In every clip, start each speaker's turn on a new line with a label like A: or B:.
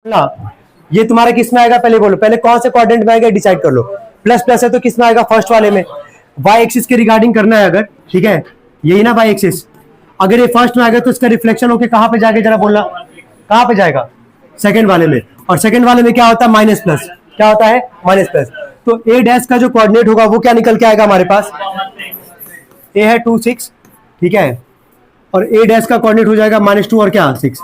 A: ना, ये तुम्हारा किस में आएगा पहले बोलो, पहले कौन से क्वाड्रेंट में आएगा डिसाइड कर लो। प्लस प्लस है तो किस में आएगा, फर्स्ट वाले में। वाई एक्सिस के रिगार्डिंग करना है अगर, ठीक है, यही ना वाई एक्सिस। अगर ये फर्स्ट में आएगा तो इसका रिफ्लेक्शन होके कहां पे जाएगा, जरा बोलना कहां पे जाएगा, सेकंड वाले में। और सेकंड वाले में क्या होता है, माइनस प्लस, क्या होता है माइनस प्लस। तो ए डैश का जो कोऑर्डिनेट होगा वो क्या निकल के आएगा हमारे पास, ए है 2 6, ठीक है, और ए डैश का कोऑर्डिनेट हो जाएगा -2 और क्या 6।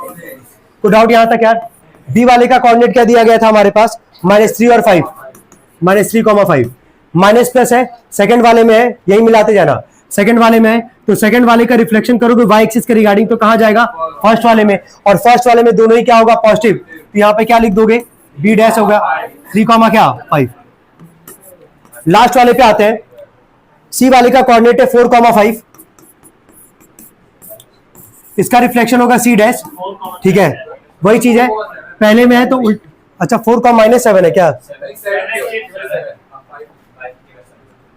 A: तो डाउट यहां तक यार। बी वाले का कोऑर्डिनेट क्या दिया गया था हमारे पास, -3 और 5, -3, 5 माइनस प्लस है, सेकंड वाले में है, यही मिलाते जाना, सेकंड वाले में है। तो सेकंड वाले का रिफ्लेक्शन करोगे वाई एक्सिस के रिगार्डिंग तो कहां जाएगा, फर्स्ट वाले में। और फर्स्ट वाले में दोनों ही क्या होगा, पॉजिटिव। तो यहां पे क्या लिख दोगे, बी डैश होगा 3, क्या 5। लास्ट वाले पे आते हैं, सी वाले का कोऑर्डिनेट है 4, 5, इसका रिफ्लेक्शन होगा सी डैश, ठीक है, वही चीज है पहले में है तो उल्ट। अच्छा 4 -7 है क्या,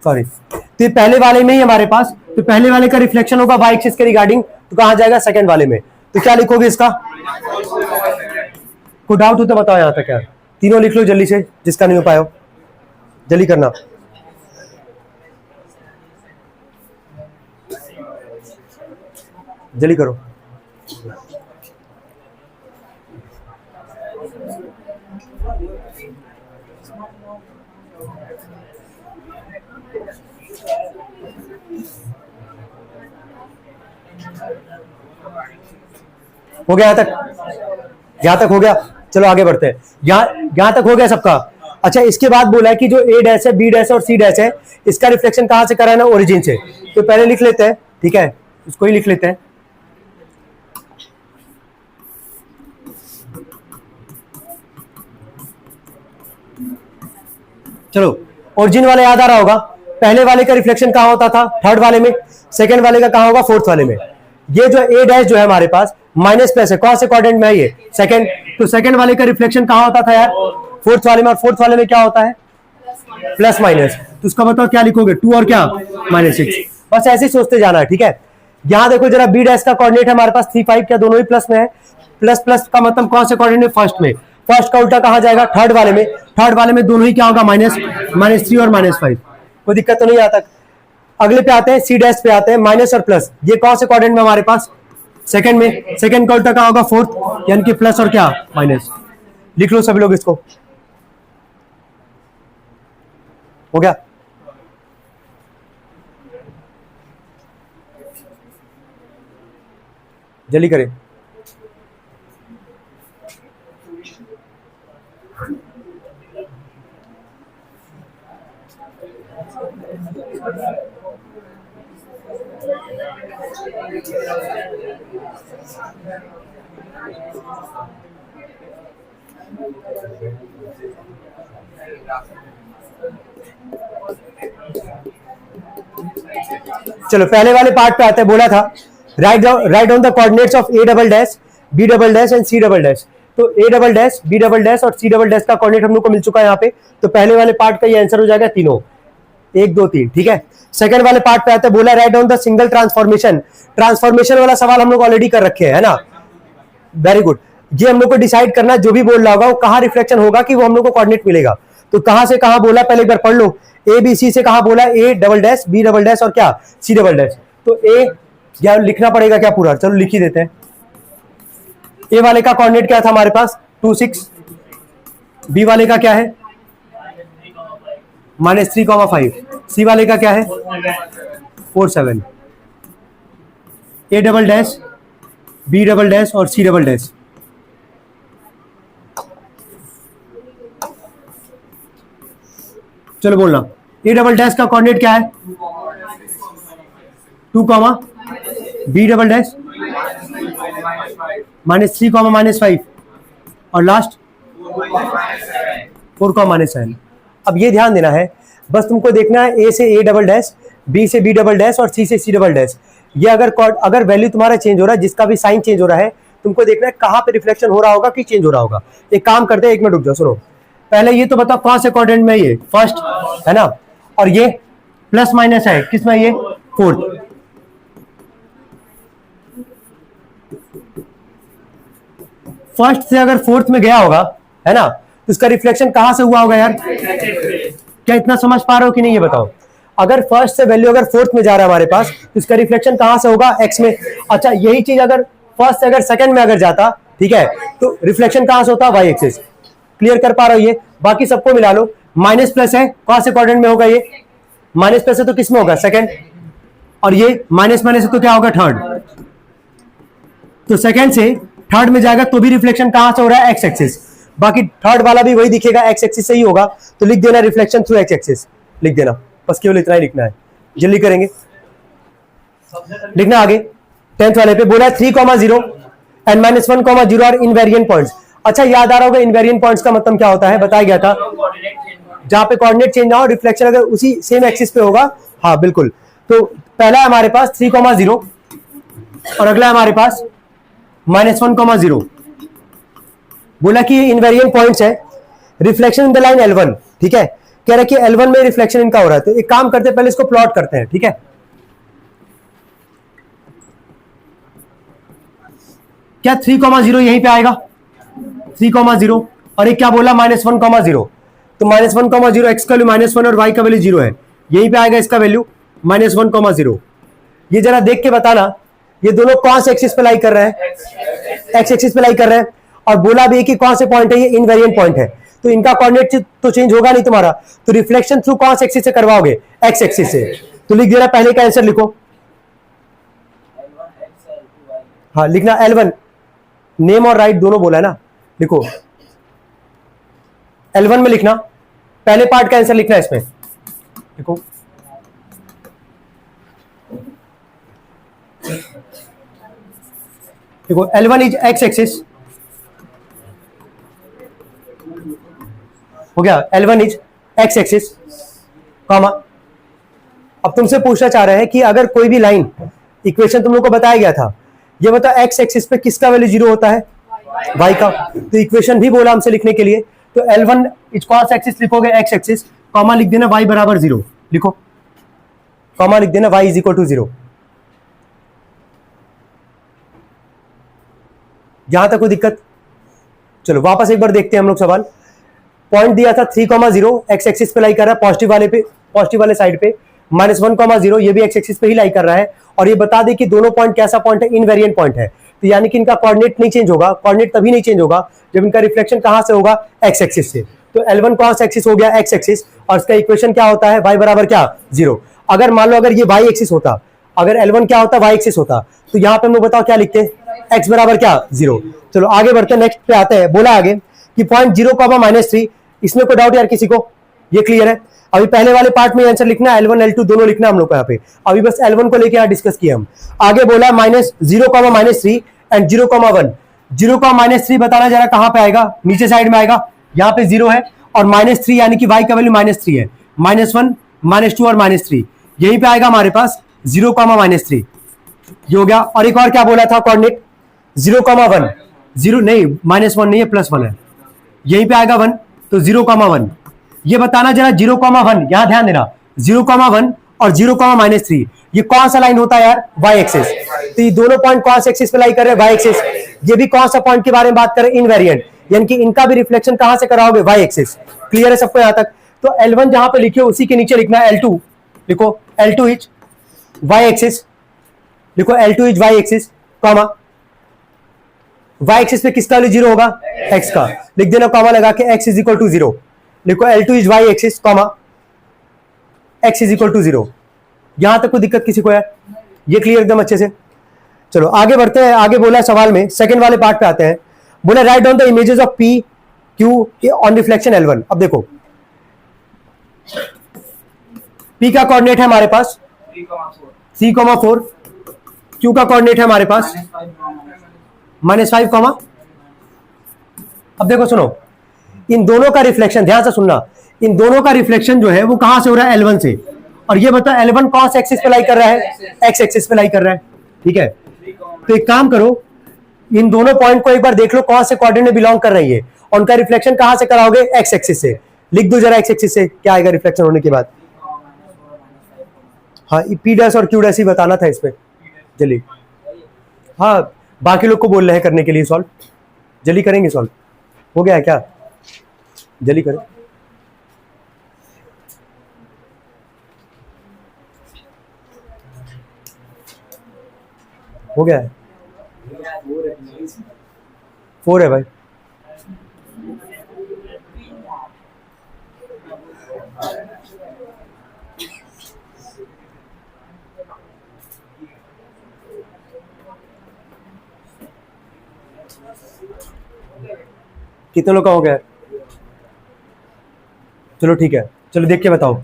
A: सॉरी, तो पहले वाले में ही हमारे पास, तो पहले वाले का रिफ्लेक्शन होगा वाई एक्सिस के रिगार्डिंग तो कहां जाएगा, सेकंड वाले में। तो क्या लिखोगे इसका, कोई डाउट हो तो बताओ यहां तक यार, तीनों लिख लो जल्दी से, जिसका नहीं हो पाया जल्दी करना। जल्दी करो। हो गया यहां तक हो गया, चलो आगे बढ़ते हैं। यहां तक हो गया सबका। अच्छा इसके बाद बोला है कि जो ए डैश है, बी डैश और सी डैश है, इसका रिफ्लेक्शन कहां से कराना, ओरिजिन से। तो पहले लिख लेते हैं, ठीक है, इसको ही लिख लेते हैं। चलो ओरिजिन वाला याद आ रहा होगा, पहले वाले का रिफ्लेक्शन कहां होता था, थर्ड वाले में, सेकंड वाले का कहां होगा, फोर्थ वाले में। ये जो ए डैश जो है हमारे पास माइनस प्लस है, कौन से क्वाड्रेंट में है ये, सेकंड। तो सेकंड वाले का रिफ्लेक्शन कहां होता था यार, फोर्थ वाले में, और फोर्थ वाले में क्या होता है, प्लस माइनस। तो उसका बताओ क्या लिखोगे, 2 और क्या -6। बस ऐसे ही सोचते जाना है, ठीक है। यहां देखो जरा, बी डैश का कोऑर्डिनेट है हमारे पास 3, 5, क्या दोनों ही प्लस में है। प्लस प्लस का मतलब कौन से कोऑर्डिनेट में, फर्स्ट में। फर्स्ट का उल्टा कहां जाएगा, थर्ड वाले में। थर्ड वाले में दोनों ही क्या होगा, -3 और -5। कोई दिक्कत तो नहीं आता। अगले पे आते हैं, सी डैश पे आते हैं, माइनस और प्लस, ये कौन से क्वाड्रेंट में हमारे पास, सेकंड में। सेकंड का उल्टा कहां होगा, फोर्थ, यानी कि प्लस और क्या माइनस। लिख लो सभी लोग इसको, हो गया। जल्दी करें। चलो पहले वाले पार्ट पे आते हैं, बोला था right down the coordinates of A double dash, B double dash and C double dash. तो A double dash, B double dash और सी डबल डैश का कोऑर्डिनेट हम लोग को मिल चुका है यहाँ पे। तो पहले वाले पार्ट का ये आंसर हो जाएगा तीनों, 1 2 3, ठीक है। सेकंड वाले पार्ट पे आते हैं, बोला right down the single transformation. Transformation वाला सवाल हम लोग ऑलरेडी कर रखे है ना, वेरी गुड। ये हम लोग को डिसाइड करना, जो भी बोल रहा होगा वो कहां रिफ्लेक्शन होगा कि वो हम लोग को कोऑर्डिनेट मिलेगा। तो कहां से कहां बोला, पहले एक बार पढ़ लो। ए बी सी से कहां बोला, A double dash, B double dash और क्या सी डबल डैश। तो ए या लिखना पड़ेगा क्या पूरा, चलो लिख ही देते हैं। ए वाले का कोऑर्डिनेट क्या था हमारे पास, 2 6। बी वाले का क्या है, -3, 5। सी वाले का क्या है, 4 7। A double dash, B double dash और सी डबल डैश। चलो बोलना, ए डबल डैश का कोऑर्डिनेट क्या है, 2, बी डबल डैश -3, -5 और लास्ट 4, -7। अब ये ध्यान देना है, बस तुमको देखना है ए से ए डबल डैश, बी से बी डबल डैश और सी से सी डबल डैश। ये अगर वैल्यू तुम्हारा चेंज हो रहा है, जिसका भी साइन चेंज हो रहा है, तुमको देखना है कहां पे रिफ्लेक्शन हो रहा होगा कि चेंज हो रहा होगा। एक काम करते हैं, 1 मिनट रुक जाओ, सुनो पहले ये तो बताओ कौन से क्वाड्रेंट में, ये फर्स्ट है ना, और ये प्लस माइनस है किसमें, ये फोर्थ। फर्स्ट से अगर फोर्थ में गया होगा है ना, तो इसका रिफ्लेक्शन कहां से हुआ होगा यार? क्या इतना समझ पा रहे हो कि नहीं ये बताओ? अगर फर्स्ट से वैल्यू अगर फोर्थ में जा रहा है हमारे पास, तो इसका रिफ्लेक्शन कहां से होगा? एक्स में। अच्छा, यही चीज अगर फर्स्ट से अगर सेकंड में अगर जाता, ठीक है, तो रिफ्लेक्शन कहां से होता? Y axis. क्लियर कर पा रहे हो ये? बाकी सबको मिला लो। माइनस प्लस है, कौन से क्वाड्रेंट में होगा ये? माइनस प्लस है तो किस में होगा? सेकंड। और ये माइनस माइनस है तो क्या होगा? थर्ड। तो सेकंड से थर्ड में जाएगा तो भी रिफ्लेक्शन कहां से हो रहा है? X axis. बाकी थर्ड वाला भी वही दिखेगा, एक्स एक्सिस से ही होगा। तो लिख देना रिफ्लेक्शन थ्रू एक्स एक्सिस, लिख देना, बस केवल इतना ही लिखना है। जल्दी करेंगे, लिखना आगे। 10th वाले पे बोला 3,0 एंड -1,0 आर इनवेरिएंट पॉइंट्स। अच्छा, याद आ रहा होगा इनवेरिएंट पॉइंट्स का मतलब क्या होता है, बताया गया था, जहां पे कोऑर्डिनेट चेंज ना हो, रिफ्लेक्शन अगर उसी सेम एक्सिस पे होगा। हाँ बिल्कुल। तो पहला है हमारे पास 3,0 और अगला है हमारे पास -1,0। बोला कि इनवेरिएंट पॉइंट्स है, reflection in the line L1, ठीक है, कह रहा है कि L1 में रिफ्लेक्शन इनका हो रहा है। तो एक काम करते हैं, पहले इसको प्लॉट करते हैं, ठीक है। क्या 3,0 यहीं पे आएगा? 3,0 और एक क्या बोला? -1,0। तो -1,0 एक्स का वैल्यू -1 और वाई का वैल्यू 0 है, यहीं पे आएगा इसका वैल्यू -1,0। ये जरा देख के बताना, ये दोनों कौन से एक्सिस पे लाई कर रहे हैं? एक्स एक्सिस पे लाई कर रहे हैं। और बोला भी कि कौन से पॉइंट है ये? इनवेरिएंट पॉइंट है। तो इनका कोऑर्डिनेट तो चेंज होगा नहीं तुम्हारा, तो रिफ्लेक्शन थ्रू कौन से एक्सिस से करवाओगे? एक्स एक्सिस से। तो लिख देना, पहले का आंसर लिखो। हाँ लिखना L1, नेम और राइट दोनों बोला है ना, लिखो L1 में लिखना, पहले पार्ट का आंसर लिखना है इसमें, देखो देखो L1 इज एक्स एक्सिस, हो गया, L1 is x axis, comma. अब तुमसे पूछना चाह रहे हैं कि अगर कोई भी लाइन, इक्वेशन तुम लोग को बताया गया था, ये बताओ एक्स एक्सिस पे किसका वैल्यू 0 होता है? वाई का। तो इक्वेशन भी बोला हमसे लिखने के लिए, तो L1 इज कौन सा एक्सिस लिखोगे? एक्स एक्सिस, कॉमा लिख देना y बराबर 0, लिखो कॉमा लिख देना y इज इक्वल टू 0। यहां तक कोई दिक्कत? चलो वापस एक बार देखते हैं हम लोग सवाल। पॉइंट दिया था 3,0 एक्स एक्सिस पे लाई कर रहा है, पॉजिटिव वाले पे, पॉजिटिव वाले साइड पे, -1,0 ये भी एक्स एक्सिस पे ही लाई कर रहा है। और ये बता दे कि दोनों पॉइंट कैसा पॉइंट है? इनवेरिएंट पॉइंट है। तो यानी कि इनका कोऑर्डिनेट नहीं चेंज होगा। कोऑर्डिनेट तभी नहीं चेंज होगा जब इनका रिफ्लेक्शन कहां से होगा? एक्स एक्सिस से। तो L1 कौन सा एक्सिस हो गया? X axis. और इसका इक्वेशन क्या होता है? y बराबर क्या? 0। अगर मान लो अगर ये y एक्सिस होता, अगर L1 क्या होता? y एक्सिस होता, तो यहां पे हम लोग बताओ क्या लिखते हैं? x बराबर क्या? 0। चलो आगे बढ़ते हैं, नेक्स्ट पे आते हैं। बोला आगे कि पॉइंट 0, -3, इसमें कोई डाउट यार किसी को? ये क्लियर है? अभी पहले वाले पार्ट में आंसर लिखना है, L1 L2 दोनों लिखना हम लोग को यहाँ पे। अभी बस L1 को लेके यहाँ डिस्कस किया हम। आगे बोला -0, -3 एंड 0,1। 0,3 बताना जरा कहां पे आएगा? नीचे साइड में आएगा, यहाँ पे 0 है, और -3 यानी कि y का वैल्यू -3 है, -1, -2 और -3 यहीं पे आएगा हमारे पास 0,-3, ये हो गया। और एक और क्या बोला था कोऑर्डिनेट? 0,1, 0 नहीं, -1 नहीं है, +1 है, यहीं पे आएगा 1, तो 0,1। ये बताना जरा 0,1, यहां ध्यान देना, 0,1 और 0,-3 ये कौन सा लाइन होता है यार? y axis. तो ये दोनों पॉइंट कौन से एक्सिस पे लाई कर रहे हैं? y axis. ये भी कौन सा पॉइंट के बारे में बात कर रहे हैं? इनवेरिएंट, यानी कि इनका भी रिफ्लेक्शन कहां से कराओगे? y axis. क्लियर है सबको यहां तक? तो L1 जहां पे लिखे उसी के नीचे लिखना है L2, लिखो L2 इज y एक्सिस, लिखो L2 is y axis, comma y axis पे किसका वैल्यू 0 होगा? x का, लिख देना कॉमा लगा के x इज इक्वल टू 0, लिखो L2 is y axis, comma x is equal to 0। यहां तक कोई दिक्कत किसी को यार? ये क्लियर एकदम अच्छे से? चलो आगे बढ़ते हैं। आगे बोला सवाल में, सेकंड वाले पार्ट पे आते हैं। बोला right down the images of P, Q on reflection L1। अब देखो P का कोऑर्डिनेट है हमारे पास 3,4, Q का कोऑर्डिनेट है हमारे पास -5, अब देखो सुनो, इन दोनों का रिफ्लेक्शन, ध्यान से सुनना, इन दोनों का रिफ्लेक्शन जो है वो कहां से हो रहा है? L1 से। और ये बताओ L1 कौन से एक्सिस पे लाई कर रहा है? एक्स एक्सिस पे लाई कर रहा है, ठीक है। तो एक काम करो, इन दोनों पॉइंट को एक बार देख लो कौन से क्वाड्रेंट में बिलोंग कर रही है, और उनका रिफ्लेक्शन कहां से कराओगे? एक्स एक्सिस से। लिख दो जरा एक्स एक्सिस से क्या आएगा रिफ्लेक्शन होने के बाद। हाँ, P' और Q' ही बताना था इसमें, जल्दी। हाँ, बाकी लोग को बोल रहे हैं करने के लिए सॉल्व, जल्दी करेंगे सॉल्व, हो गया है क्या? जल्दी करें। हो गया है, 4 है भाई। कितने लोग का हो गया है? चलो ठीक है, चलो देख के बताओ।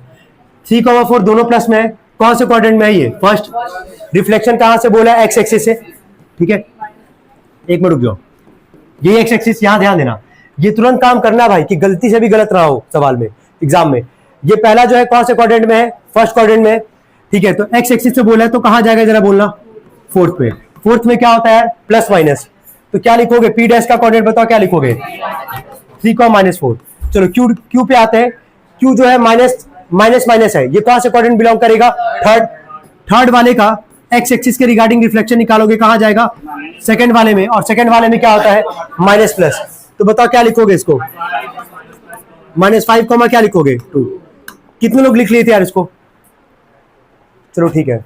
A: 3,4 दोनों प्लस में है, कौन से क्वाड्रेंट में है ये? फर्स्ट। रिफ्लेक्शन कहां से बोला? एक्स एक्सिस से, ठीक है। एक मिनट रुक जाओ, ये एक्स एक्सिस यहां ध्यान देना, ये तुरंत काम करना भाई कि गलती से भी गलत ना हो सवाल में, एग्जाम में। ये पहला जो है कौन से क्वाड्रेंट में है? फर्स्ट क्वाड्रेंट में है, ठीक है। तो एक्स एक्सिस से बोला है तो कहां जाएगा जरा बोलना? फोर्थ में। फोर्थ में क्या होता है? Plus minus. तो क्या लिखोगे? पी डैश का क्वाड्रेंट बताओ क्या लिखोगे? 3,-4। चलो क्यू, क्यू पे आते हैं। क्यू जो है माइनस माइनस माइनस है, ये कौन से क्वाड्रेंट बिलोंग करेगा? थर्ड। थर्ड वाले का एक्स एक्सिस के रिगार्डिंग रिफ्लेक्शन निकालोगे, कहां जाएगा? सेकंड वाले में। और सेकंड वाले में क्या होता है? Minus plus. तो बताओ क्या लिखोगे इसको? -5 कॉमा क्या लिखोगे? 2। कितने लोग लिख लिए थे यार इसको? चलो ठीक है,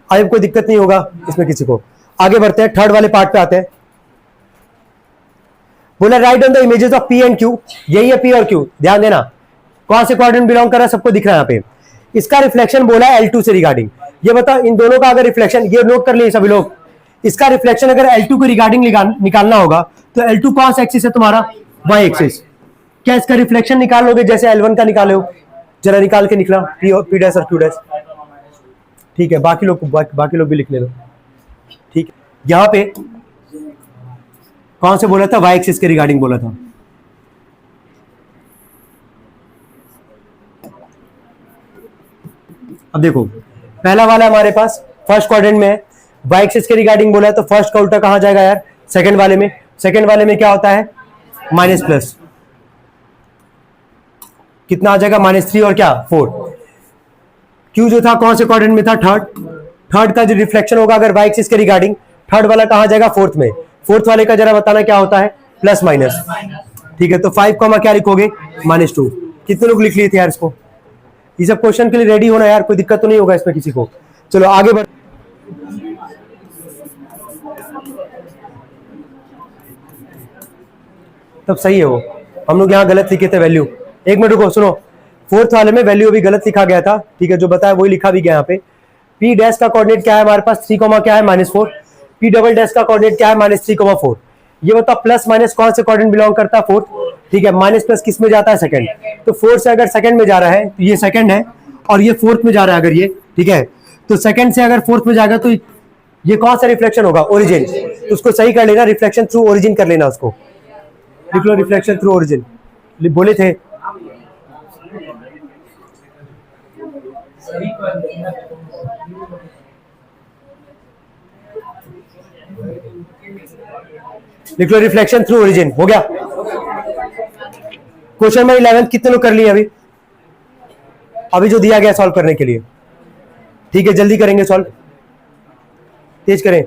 A: अब कोई दिक्कत नहीं होगा इसमें किसी को। आगे बढ़ते हैं, थर्ड वाले पार्ट पे आते हैं। बोला right on the images of P and Q. यही है पी और क्यू, ध्यान देना कौन से क्वाड्रेंट बिलोंग कर रहा है, सबको दिख रहा है यहाँ पे। इसका रिफ्लेक्शन बोला है L2 से रिगार्डिंग। ये बताओ इन दोनों का अगर रिफ्लेक्शन, ये नोट कर लिए सभी लोग, इसका रिफ्लेक्शन अगर L2 के रिगार्डिंग निकालना होगा तो L2 कौन सा एक्सिस है तुम्हारा? Y axis. क्या इसका रिफ्लेक्शन निकाल लोगे जैसे L1 का निकाले हो? जरा निकाल के निकला पी डैश और क्यू डैश, ठीक है। बाकी लोग भी लिख ले लो, ठीक है। यहां पे कौन से बोला था? वाई एक्सिस के रिगार्डिंग बोला था। अब देखो पहला वाला हमारे पास फर्स्ट क्वाड्रेंट में है, वाई एक्सिस के रिगार्डिंग बोला है, तो फर्स्ट का उल्टा कहां जाएगा यार? सेकंड वाले में। सेकंड वाले में क्या होता है? Minus plus. कितना आ जाएगा? -3 और क्या? 4। क्यू जो था कौन से क्वाड्रेंट में था? थर्ड। थर्ड का जो रिफ्लेक्शन होगा अगर वाई एक्सिस के रिगार्डिंग, थर्ड वाला कहां जाएगा? फोर्थ में। फोर्थ वाले का जरा बताना क्या होता है? प्लस माइनस, ठीक है। तो 5 कॉमा क्या लिखोगे? -2। कितने लोग लिख लिए थे यार इसको? ये सब क्वेश्चन के लिए रेडी होना यार, कोई दिक्कत तो नहीं होगा इसमें किसी को। चलो आगे बढ़, तब सही है वो, हम लोग यहाँ गलत लिखे थे वैल्यू। एक मिनट रुको, सुनो। फोर्थ वाले में वैल्यू भी गलत लिखा गया था, ठीक है। जो बताया वही लिखा भी गया यहाँ पे। पी डैश का कोऑर्डिनेट क्या है हमारे पास? 3, क्या है? -4। पी डबल डैश का कोऑर्डिनेट क्या है? -3, 4। ये बताओ प्लस माइनस कौन से कोऑर्डिनेट बिलोंग करता है? फोर्थ, ठीक है। माइनस प्लस किस में जाता है? सेकंड। तो फोर्थ से अगर सेकंड में जा रहा है तो ये सेकंड है, और ये फोर्थ में जा रहा है अगर ये, ठीक है। तो सेकंड से अगर फोर्थ में जाएगा तो ये कौन सा रिफ्लेक्शन होगा? ओरिजिन। तो उसको सही कर लेना, रिफ्लेक्शन थ्रू ओरिजिन कर लेना उसको। लिख लो रिफ्लेक्शन थ्रू ओरिजिन, बोले थे। लिख लो रिफ्लेक्शन थ्रू ओरिजिन। हो गया। क्वेश्चन नंबर 11 कितने लोग कर लिए अभी जो दिया गया सॉल्व करने के लिए? ठीक है, जल्दी करेंगे सॉल्व, तेज करें।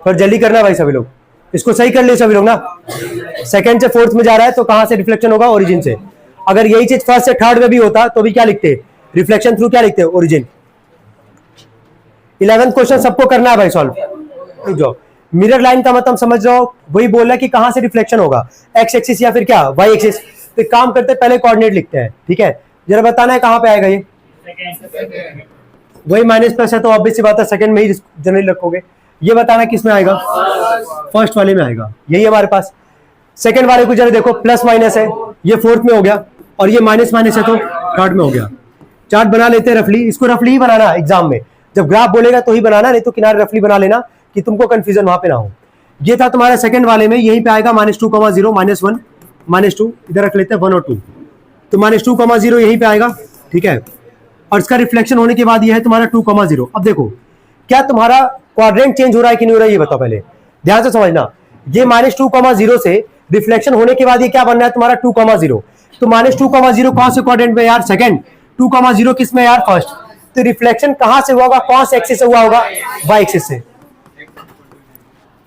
A: पर जल्दी करना भाई सभी लोग, इसको सही कर ले सभी लोग ना। सेकंड से फोर्थ में जा रहा है तो कहां से रिफ्लेक्शन होगा? ओरिजिन से। अगर यही चीज फर्स्ट से थर्ड में भी होता तो भी क्या लिखते? रिफ्लेक्शन थ्रू क्या लिखते? ओरिजिन। 11th क्वेश्चन सबको करना है भाई सॉल्व। जो मिरर लाइन का मतलब समझ रहे हो, वही बोल रहा है कि कहां से रिफ्लेक्शन होगा, एक्स एक्सिस या फिर क्या वाई एक्सिस। तो काम करते हैं, पहले कोऑर्डिनेट लिखते हैं, ठीक है। जरा बताना है कहां पे आएगा ये, वही माइनस प्लस है तो ऑब्वियस सी बात है सेकंड में ही जनरली रखोगे। ये बताना किस में आएगा? फर्स्ट वाले में आएगा, यही हमारे पास। सेकंड वाले को जरा देखो, प्लस माइनस है, ये फोर्थ में हो गया, और ये माइनस माइनस है तो थर्ड में हो गया। चार्ट बना लेते हैं रफली, इसको रफली ही बनाना एग्जाम में, जब ग्राफ बोलेगा तो ही बनाना, नहीं तो किनारे रफली बना लेना कि तुमको कंफ्यूजन वहां पे ना हो। ये था तुम्हारा सेकंड वाले में, यहीं पे आएगा -2, -0, -1, -2, इधर रख लेते हैं 1 और 2, तो -2, 0 यहीं पे आएगा, ठीक है। और इसका रिफ्लेक्शन होने के बाद ये है तुम्हारा 2, 0। अब देखो क्या तुम्हारा क्वाड्रेंट चेंज हो रहा है कि नहीं हो रहा है, ये बताओ पहले ध्यान से समझना। ये -2,0 से रिफ्लेक्शन होने के बाद ये क्या बन रहा है तुम्हारा 2,0। तो -2,0 कौन से क्वाड्रेंट में यार, सेकंड। 2,0 किस में यार, फर्स्ट। तो रिफ्लेक्शन कहां से हुआ होगा, कौन से एक्सिस से हुआ होगा, वाई एक्सिस से।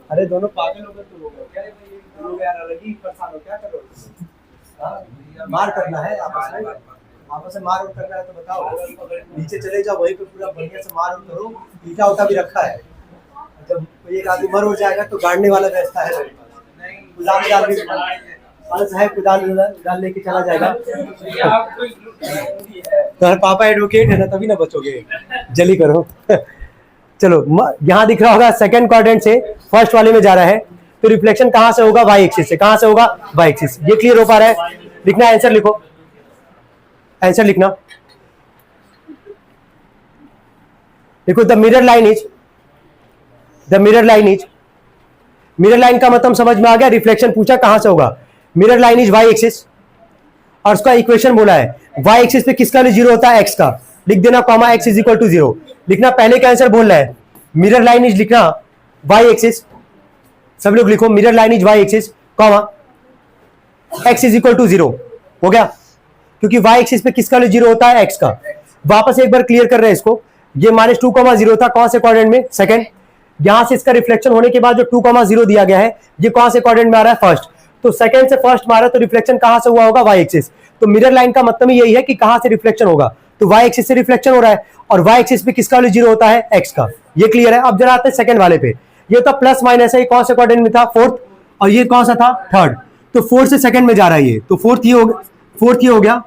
A: अरे दोनों पागल हो गए तो हो गए क्या, ये लोग यार अलग ही परेशान हो, क्या करोगे, मार करना है आपस में मार करना है तो बताओ, नीचे चले जाओ वहीं पे पूरा बढ़िया से मार करो, ईटा उटा भी रखा है, जब एक आदमी मर हो जाएगा तो गाड़ने वाला व्यवस्था है, कुदाल डाल भी फर्ज है, कुदाल लेके चला जाएगा। तो पापा एडवोकेट है ना, तभी ना बचोगे, जल्दी करो। चलो यहाँ दिख रहा होगा सेकंड क्वाड्रेंट से फर्स्ट वाले में जा रहा है, तो रिफ्लेक्शन कहां से होगा, वाई एक्सिस से। कहां से होगा, वाई एक्सिस। ये क्लियर हो पा रहा है, लिखना आंसर लिखो, आंसर लिखना। देखो the mirror line is, mirror line का मतलब समझ में आ गया। रिफ्लेक्शन पूछा कहां से होगा, mirror line is y axis, और उसका इक्वेशन बोला है वाई एक्सिस पे किसका जीरो होता है, एक्स का। लिख देना comma x is equal to 0 लिखना, पहले का आंसर बोल रहा है मिरर लाइन इज, लिखना वाई एक्सिस, सब लोग लिखो mirror line is y axis comma x is equal to 0 हो गया, क्योंकि वाई एक्सिस पे किसका जीरो होता है, एक्स का। वापस एक बार क्लियर कर रहे हैं इसको, ये -2,0 था कौन से क्वाड्रेंट में, सेकंड। यहां से इसका रिफ्लेक्शन होने के बाद जो 2,0 दिया गया है ये कौन से क्वाड्रेंट में आ रहा है, फर्स्ट। तो सेकंड से फर्स्ट मारा तो रिफ्लेक्शन कहां से हुआ होगा, वाई एक्सिस। तो मिरर लाइन का मतलब यही है कि कहां से रिफ्लेक्शन होगा, तो वाई एक्सिस से रिफ्लेक्शन हो रहा है, और वाई एक्सिस पे किसका जीरो होता है, एक्स का। ये क्लियर है। अब जरा आते हैं सेकंड वाले पे, ये तो प्लस माइनस है, कौन से क्वाड्रेंट में था, फोर्थ, और ये कौन सा था, थर्ड। तो फोर्थ से सेकंड में जा रहा है ये, तो फोर्थ ये हो गया,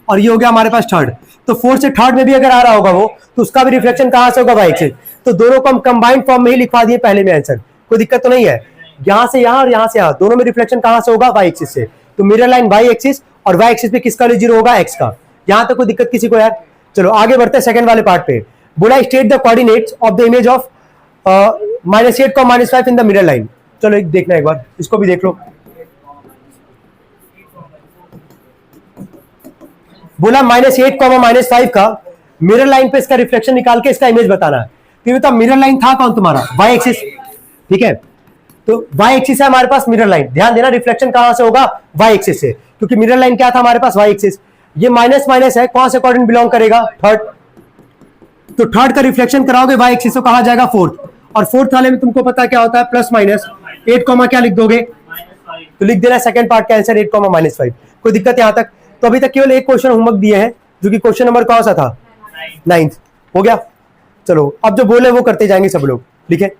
A: और ये हो गया हमारे पास थर्ड। तो फोर्थ से थर्ड में भी अगर आ रहा होगा वो, तो उसका भी रिफ्लेक्शन कहां से होगा, वाई एक्सिस। तो दोनों को हम कंबाइंड फॉर्म में ही लिखवा दिए पहले में आंसर, कोई दिक्कत तो नहीं है। यहां से यहां और यहां से यहां दोनों में रिफ्लेक्शन कहां से होगा, वाई एक्सिस से। तो मिरर लाइन वाई एक्सिस, और वाई एक्सिस पे किसका जीरो होगा, एक्स का। यहां तक कोई दिक्कत किसी को यार। चलो आगे बढ़ते हैं सेकंड वाले पार्ट पे। बोला state the coordinates of the image of -8 को -5 इन द मिरर लाइन। चलो एक देखना, एक बार इसको भी देख लो। बोला -8 -5 का मिरर लाइन पे इसका रिफ्लेक्शन निकाल के इसका इमेज बताना है। तो ये बता मिरर लाइन था कौन तुम्हारा, वाई एक्सिस, ठीक है। तो वाई एक्सिस है हमारे पास मिरर लाइन, ध्यान देना रिफ्लेक्शन कहां से होगा, वाई एक्सिस से, क्योंकि मिरर लाइन क्या था हमारे पास, वाई एक्सिस। ये माइनस माइनस है, कौन से क्वाड्रेंट बिलोंग करेगा, थर्ड। तो थर्ड का रिफ्लेक्शन कराओगे वाई एक्सिस, तो कहां जाएगा, फोर्थ। और फोर्थ वाले में तुमको पता क्या होता है, प्लस माइनस 8 कॉमा क्या लिख दोगे, तो लिख देना सेकंड पार्ट का आंसर 8 -5। कोई दिक्कत यहां तक। तो अभी तक केवल एक क्वेश्चन होमवर्क दिए हैं, जो कि क्वेश्चन नंबर कौन सा था, 9th हो गया। चलो अब जो बोले वो करते जाएंगे सब लोग, ठीक है।